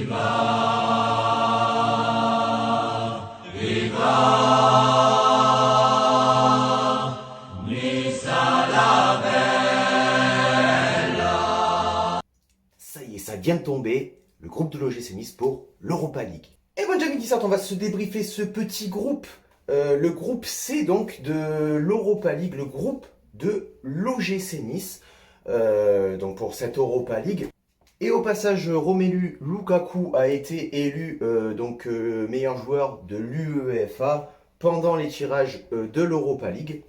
Ça y est, ça vient de tomber, le groupe de l'OGC Nice pour l'Europa League. Et bon, Jamie 17, on va se débriefer ce petit groupe, le groupe C donc de l'Europa League, le groupe de l'OGC Nice, donc pour cette Europa League. Et au passage, Romelu Lukaku a été élu meilleur joueur de l'UEFA pendant les tirages de l'Europa League.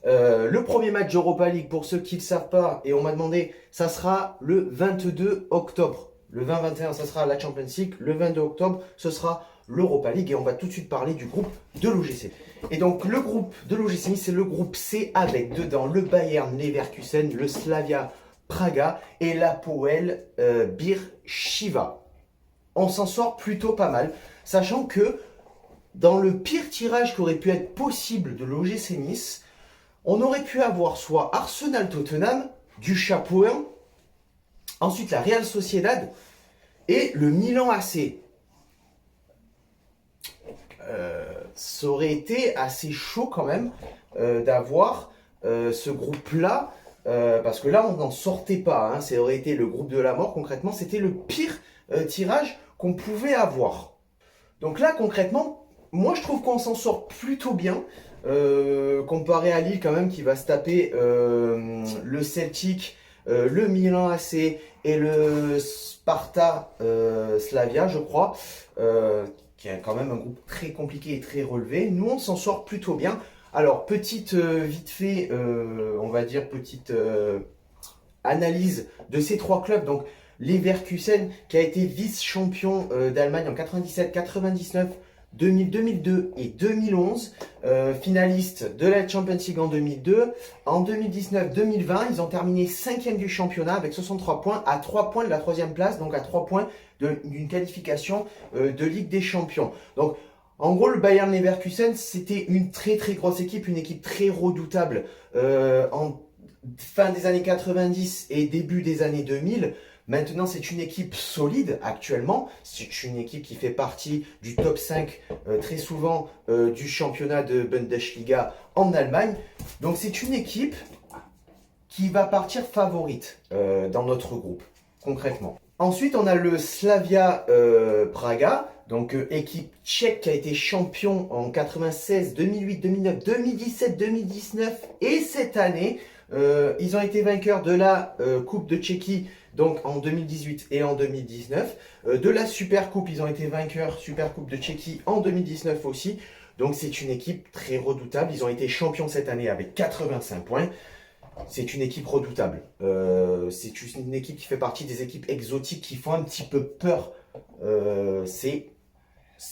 Le premier match d'Europa League, pour ceux qui ne le savent pas, et on m'a demandé, ça sera le 22 octobre. Le 20-21, ça sera la Champions League. Le 22 octobre, ce sera l'Europa League. Et on va tout de suite parler du groupe de l'OGC. Et donc, le groupe de l'OGC Nice, c'est le groupe C avec dedans le Bayern Leverkusen, le Slavia Praga et l'Hapoel Beersheva. On s'en sort plutôt pas mal, sachant que dans le pire tirage qui aurait pu être possible de l'OGC Nice, on aurait pu avoir soit Arsenal-Tottenham, du chapeau 1, ensuite la Real Sociedad et le Milan AC. Ça aurait été assez chaud quand même d'avoir ce groupe-là, parce que là on n'en sortait pas, hein. Ça aurait été le groupe de la mort concrètement, c'était le pire tirage qu'on pouvait avoir. Donc là concrètement, moi je trouve qu'on s'en sort plutôt bien. Comparé à Lille quand même qui va se taper le Celtic, le Milan AC et le Sparta Slavia je crois, qui est quand même un groupe très compliqué et très relevé. Nous on s'en sort plutôt bien. Alors petite vite fait, on va dire petite analyse de ces trois clubs. Donc Leverkusen qui a été vice-champion d'Allemagne en 97, 99, 2000, 2002 et 2011, finaliste de la Champions League en 2002. En 2019-2020, ils ont terminé 5e du championnat avec 63 points, à 3 points de la 3e place, donc à 3 points d'une qualification de Ligue des Champions. Donc, en gros, le Bayern Leverkusen, c'était une très très grosse équipe, une équipe très redoutable en fin des années 90 et début des années 2000. Maintenant, c'est une équipe solide actuellement. C'est une équipe qui fait partie du top 5 très souvent du championnat de Bundesliga en Allemagne. Donc, c'est une équipe qui va partir favorite dans notre groupe, concrètement. Ensuite, on a le Slavia Praga, donc équipe tchèque qui a été champion en 96, 2008, 2009, 2017, 2019 et cette année. Ils ont été vainqueurs de la Coupe de Tchéquie donc en 2018 et en 2019. De la Super Coupe, ils ont été vainqueurs Super Coupe de Tchéquie en 2019 aussi. Donc c'est une équipe très redoutable. Ils ont été champions cette année avec 85 points. C'est une équipe redoutable. C'est une équipe qui fait partie des équipes exotiques qui font un petit peu peur. C'est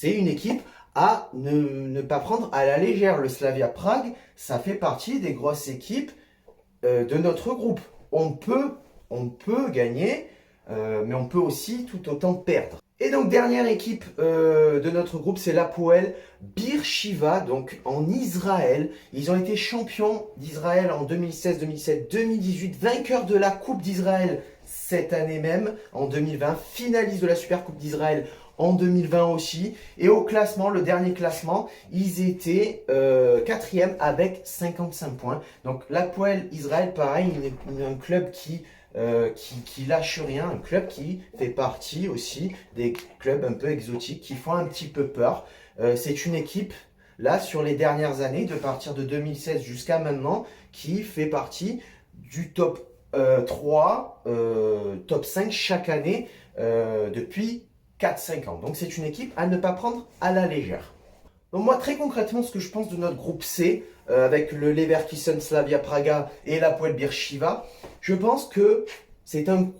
une équipe à ne pas prendre à la légère. Le Slavia Prague, ça fait partie des grosses équipes de notre groupe. On peut gagner, mais on peut aussi tout autant perdre. Et donc dernière équipe de notre groupe, c'est l'Hapoel Beersheva, donc en Israël. Ils ont été champions d'Israël en 2016, 2017, 2018, vainqueurs de la Coupe d'Israël cette année même, en 2020, finalistes de la Super Coupe d'Israël en 2020 aussi. Et au classement, le dernier classement, ils étaient 4e avec 55 points. Donc l'Hapoel Israël, pareil, un club qui lâche rien, un club qui fait partie aussi des clubs un peu exotiques qui font un petit peu peur. C'est une équipe, là, sur les dernières années, de partir de 2016 jusqu'à maintenant, qui fait partie du top 3, top 5 chaque année depuis 4-5 ans. Donc c'est une équipe à ne pas prendre à la légère. Donc moi, très concrètement, ce que je pense de notre groupe C, avec le Leverkusen, Slavia Praga et l'Hapoel Beersheva, je pense que c'est un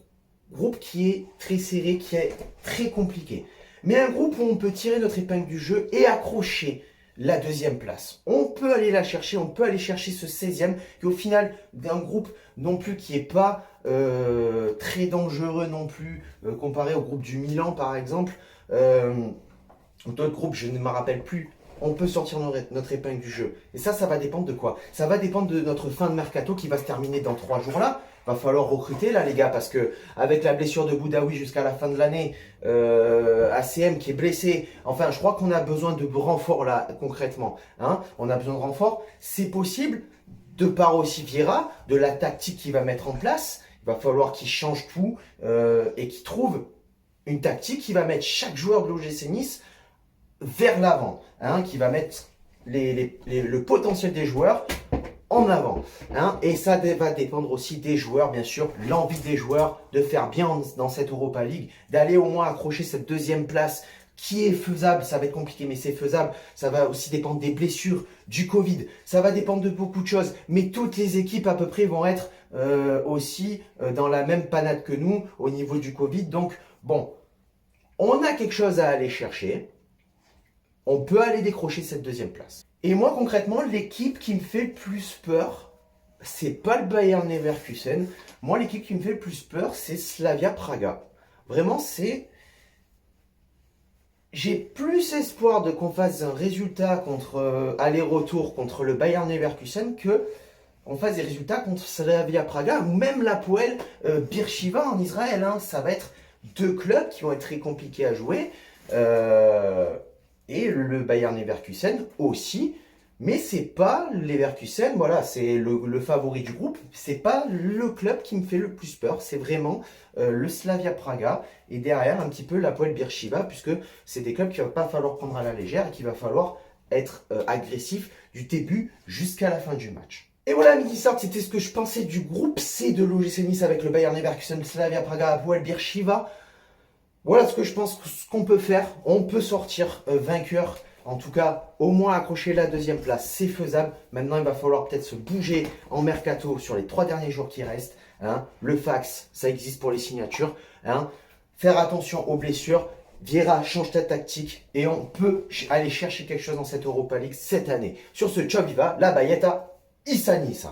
groupe qui est très serré, qui est très compliqué. Mais un groupe où on peut tirer notre épingle du jeu et accrocher la deuxième place. On peut aller la chercher, on peut aller chercher ce 16e, qui au final, d'un groupe non plus qui n'est pas très dangereux non plus, comparé au groupe du Milan par exemple, d'autres groupes, je ne me rappelle plus. On peut sortir notre épingle du jeu. Et ça va dépendre de quoi? Ça va dépendre de notre fin de mercato qui va se terminer dans 3 jours là. Va falloir recruter là les gars, parce que avec la blessure de Boudaoui jusqu'à la fin de l'année, ACM qui est blessé, enfin je crois qu'on a besoin de renfort là concrètement. Hein, on a besoin de renfort, c'est possible, de par aussi Vieira, de la tactique qu'il va mettre en place, il va falloir qu'il change tout et qu'il trouve une tactique qui va mettre chaque joueur de l'OGC Nice vers l'avant, hein, qui va mettre le potentiel des joueurs en avant. Hein, et ça va dépendre aussi des joueurs, bien sûr, l'envie des joueurs de faire bien dans cette Europa League, d'aller au moins accrocher cette deuxième place qui est faisable. Ça va être compliqué, mais c'est faisable. Ça va aussi dépendre des blessures, du Covid. Ça va dépendre de beaucoup de choses. Mais toutes les équipes à peu près vont être aussi dans la même panade que nous au niveau du Covid. Donc, bon, on a quelque chose à aller chercher. On peut aller décrocher cette deuxième place. Et moi, concrètement, l'équipe qui me fait le plus peur, c'est pas le Bayern Leverkusen. Moi, l'équipe qui me fait le plus peur, c'est Slavia Praga. Vraiment, j'ai plus espoir de qu'on fasse un résultat contre aller-retour contre le Bayern Leverkusen que qu'on fasse des résultats contre Slavia Praga ou même l'Hapoel Beersheva en Israël. Hein. Ça va être deux clubs qui vont être très compliqués à jouer. Et le Bayern Leverkusen aussi, mais c'est pas Leverkusen, voilà, c'est le favori du groupe, c'est pas le club qui me fait le plus peur, c'est vraiment le Slavia Praga, et derrière un petit peu l'Hapoel Beersheva, puisque c'est des clubs qu'il va pas falloir prendre à la légère et qu'il va falloir être agressif du début jusqu'à la fin du match. Et voilà, midi start, c'était ce que je pensais du groupe C de l'OGC Nice avec le Bayern Leverkusen, Slavia Praga, Hapoel Beersheva. Voilà ce que je pense qu'on peut faire. On peut sortir vainqueur. En tout cas, au moins accrocher la deuxième place, c'est faisable. Maintenant, il va falloir peut-être se bouger en mercato sur les 3 derniers jours qui restent. Hein. Le fax, ça existe pour les signatures. Hein. Faire attention aux blessures. Vieira, change ta tactique et on peut aller chercher quelque chose dans cette Europa League cette année. Sur ce, ciao viva, la Bayeta, Issa Nissa.